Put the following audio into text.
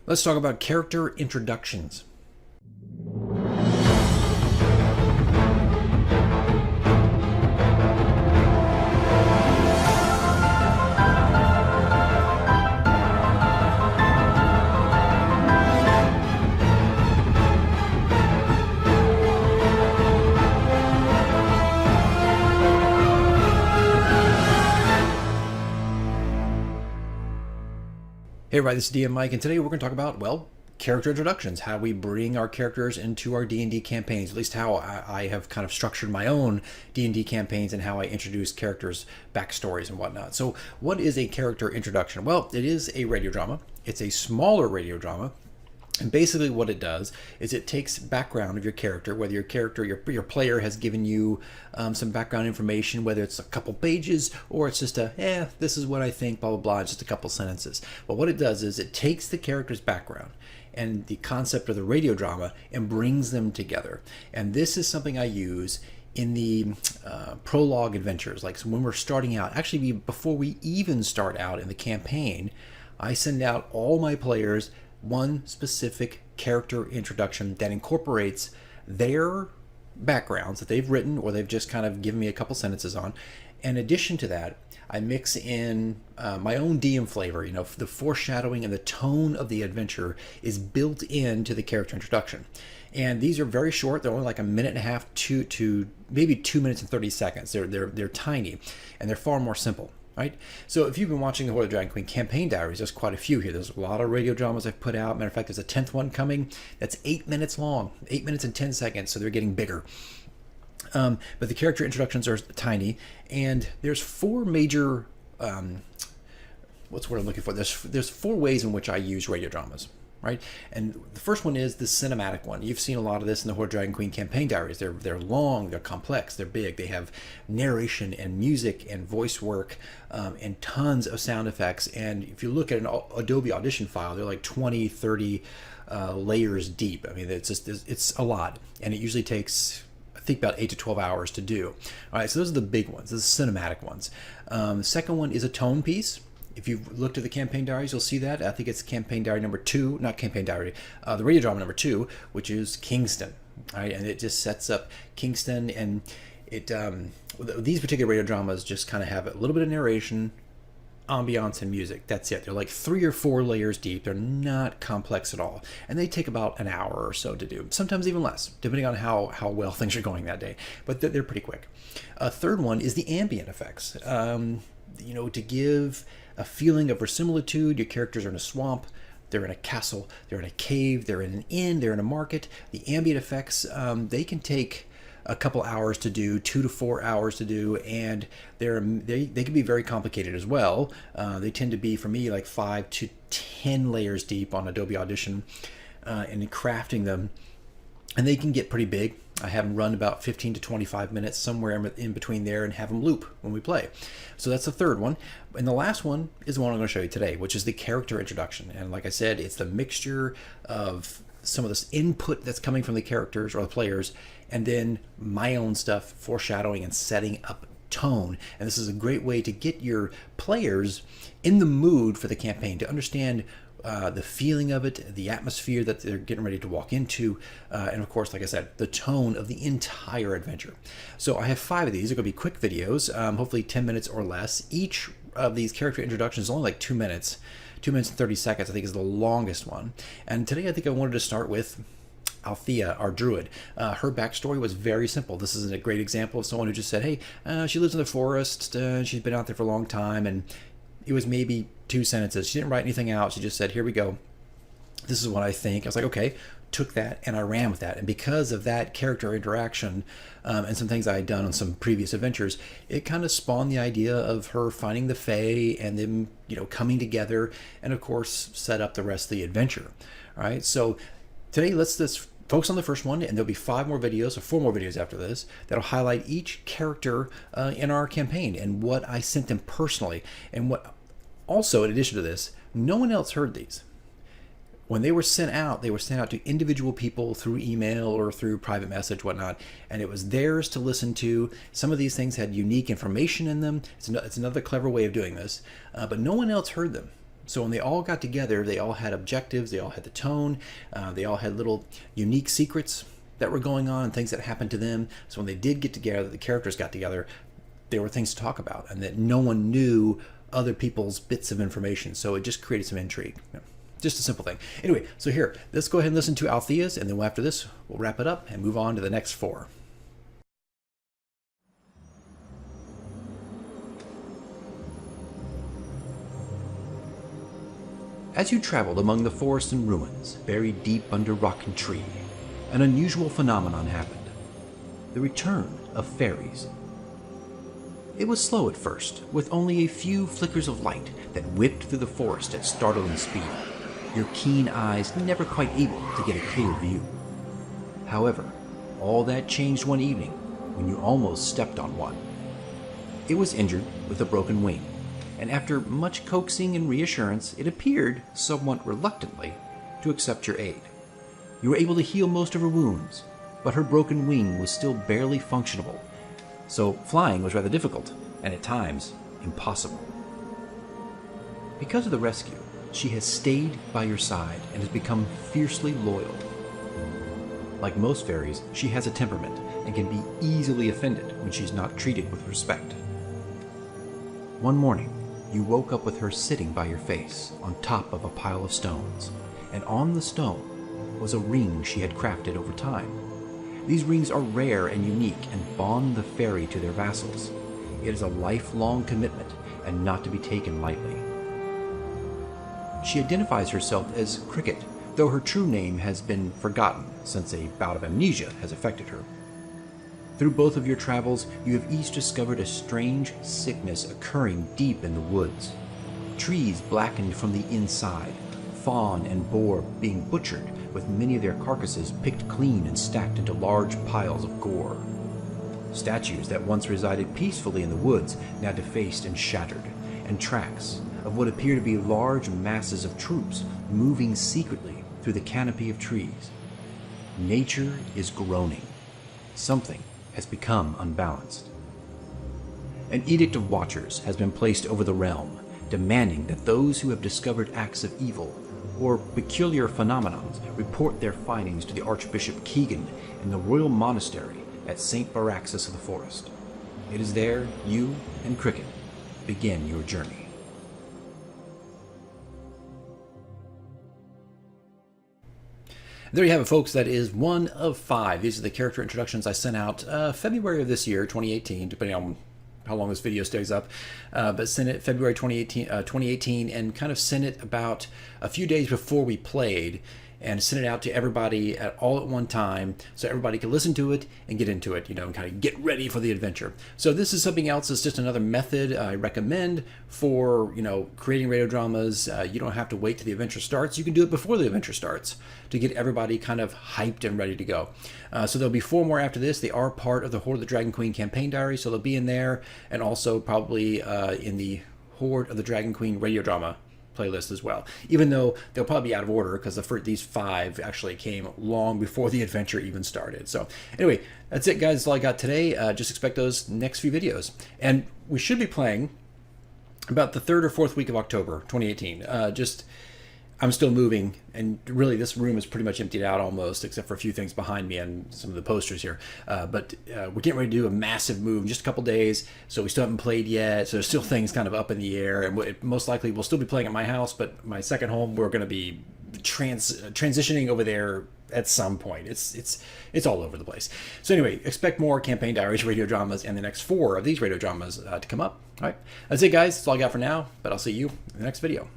Let's talk about character introductions. Hey everybody, this is DM Mike, and today we're going to talk about, well, character introductions, how we bring our characters into our D&D campaigns, at least how I have kind of structured my own D&D campaigns and how I introduce characters' backstories and whatnot. So what is a character introduction? Well, it is a radio drama. It's a smaller radio drama. And basically what it does is it takes background of your character, whether your player has given you some background information, whether it's a couple pages or it's just this is what I think, blah, blah, blah, just a couple sentences. But what it does is it takes the character's background and the concept of the radio drama and brings them together. And this is something I use in the prologue adventures. Like, so when we're starting out, actually before we even start out in the campaign, I send out all my players one specific character introduction that incorporates their backgrounds that they've written or they've just kind of given me a couple sentences on. In addition to that, I mix in my own DM flavor. You know, the foreshadowing and the tone of the adventure is built into the character introduction. And these are very short. They're only like a minute and a half to maybe 2 minutes and 30 seconds. They're tiny and they're far more simple. Right? So if you've been watching the Holy Dragon Queen campaign diaries, there's quite a few here. There's a lot of radio dramas I've put out. Matter of fact, there's a 10th one coming that's 8 minutes long, 8 minutes and 10 seconds. So they're getting bigger. But the character introductions are tiny, and there's four major, what's what I'm looking for? There's four ways in which I use radio dramas. Right? And the first one is the cinematic one. You've seen a lot of this in the Holy Dragon Queen campaign diaries. They're long, they're complex, they're big. They have narration and music and voice work and tons of sound effects. And if you look at an Adobe Audition file, they're like 20, 30 layers deep. I mean, it's a lot. And it usually takes, I think, about 8 to 12 hours to do. All right, so those are the big ones, those are cinematic ones. The second one is a tone piece. If you've looked at the campaign diaries, you'll see that. I think it's campaign diary number 2, not campaign diary, the radio drama number 2, which is Kingston. Right? And it just sets up Kingston, and it these particular radio dramas just kind of have a little bit of narration, ambiance, and music. That's it. They're like 3 or 4 layers deep. They're not complex at all. And they take about an hour or so to do, sometimes even less, depending on how well things are going that day. But they're pretty quick. A third one is the ambient effects. To give a feeling of verisimilitude. Your characters are in a swamp, they're in a castle, they're in a cave, they're in an inn, they're in a market. The ambient effects, they can take a couple hours to do, 2 to 4 hours to do, and they can be very complicated as well. They tend to be, for me, like 5 to 10 layers deep on Adobe Audition, and crafting them. And they can get pretty big. I have them run about 15 to 25 minutes, somewhere in between there, and have them loop when we play. So that's the third one. And the last one is the one I'm going to show you today, which is the character introduction. And like I said, it's the mixture of some of this input that's coming from the characters or the players, and then my own stuff, foreshadowing and setting up tone. And this is a great way to get your players in the mood for the campaign, to understand the feeling of it, the atmosphere that they're getting ready to walk into, and of course, like I said, the tone of the entire adventure. So I have 5 of these. They're going to be quick videos, hopefully 10 minutes or less. Each of these character introductions is only like 2 minutes. 2 minutes and 30 seconds, I think, is the longest one. And today I think I wanted to start with Althea, our Druid. Her backstory was very simple. This is a great example of someone who just said, hey, she lives in the forest, she's been out there for a long time, and it was maybe 2 sentences. She didn't write anything out. She just said, here we go. This is what I think. I was like, okay, took that and I ran with that. And because of that character interaction and some things I had done on some previous adventures, it kind of spawned the idea of her finding the Fae and them, coming together, and of course set up the rest of the adventure. All right. So today, let's just focus on the first one, and there'll be 5 more videos or 4 more videos after this that'll highlight each character in our campaign and what I sent them personally. And what also, in addition to this, no one else heard these. When they were sent out to individual people through email or through private message, whatnot, and it was theirs to listen to. Some of these things had unique information in them. It's another clever way of doing this, but no one else heard them. So when they all got together, they all had objectives, they all had the tone, they all had little unique secrets that were going on and things that happened to them. So when they did get together, the characters got together, there were things to talk about, and that no one knew other people's bits of information. So it just created some intrigue. Just a simple thing. Anyway, so here, let's go ahead and listen to Althea's, and then after this, we'll wrap it up and move on to the next 4. As you traveled among the forest and ruins, buried deep under rock and tree, an unusual phenomenon happened. The return of fairies. It was slow at first, with only a few flickers of light that whipped through the forest at startling speed, your keen eyes never quite able to get a clear view. However, all that changed one evening when you almost stepped on one. It was injured with a broken wing, and after much coaxing and reassurance, it appeared, somewhat reluctantly, to accept your aid. You were able to heal most of her wounds, but her broken wing was still barely functionable, so flying was rather difficult, and at times, impossible. Because of the rescue, she has stayed by your side and has become fiercely loyal. Like most fairies, she has a temperament and can be easily offended when she's not treated with respect. One morning, you woke up with her sitting by your face on top of a pile of stones, and on the stone was a ring she had crafted over time. These rings are rare and unique and bond the fairy to their vassals. It is a lifelong commitment and not to be taken lightly. She identifies herself as Cricket, though her true name has been forgotten since a bout of amnesia has affected her. Through both of your travels, you have each discovered a strange sickness occurring deep in the woods. Trees blackened from the inside, fawn and boar being butchered, with many of their carcasses picked clean and stacked into large piles of gore. Statues that once resided peacefully in the woods now defaced and shattered, and tracks of what appear to be large masses of troops moving secretly through the canopy of trees. Nature is groaning. Something has become unbalanced. An edict of watchers has been placed over the realm, demanding that those who have discovered acts of evil or peculiar phenomena report their findings to the Archbishop Keegan in the royal monastery at St. Baraxis of the Forest. It is there you and Cricket begin your journey. There you have it, folks. That is 1 of 5. These are the character introductions I sent out February of this year, 2018, depending on how long this video stays up. But sent it February 2018, and kind of sent it about a few days before we played, and sent it out to everybody all at one time so everybody could listen to it and get into it, and kind of get ready for the adventure. So this is something else. It's just another method I recommend for, creating radio dramas. You don't have to wait till the adventure starts. You can do it before the adventure starts to get everybody kind of hyped and ready to go. So there'll be 4 more after this. They are part of the Horde of the Dragon Queen campaign diary, so they'll be in there, and also probably in the Horde of the Dragon Queen radio drama playlist as well, even though they'll probably be out of order because these 5 actually came long before the adventure even started. So anyway, that's it, guys. That's all I got today. Just expect those next few videos, and we should be playing about the 3rd or 4th week of October 2018. I'm still moving, and really this room is pretty much emptied out almost, except for a few things behind me and some of the posters here. But we're getting ready to do a massive move in just a couple days, so we still haven't played yet. So there's still things kind of up in the air, and most likely we'll still be playing at my house, but my second home, we're going to be transitioning over there at some point. It's all over the place. So anyway, expect more campaign diaries, radio dramas, and the next 4 of these radio dramas to come up. All right, that's it, guys. That's all I got for now, but I'll see you in the next video.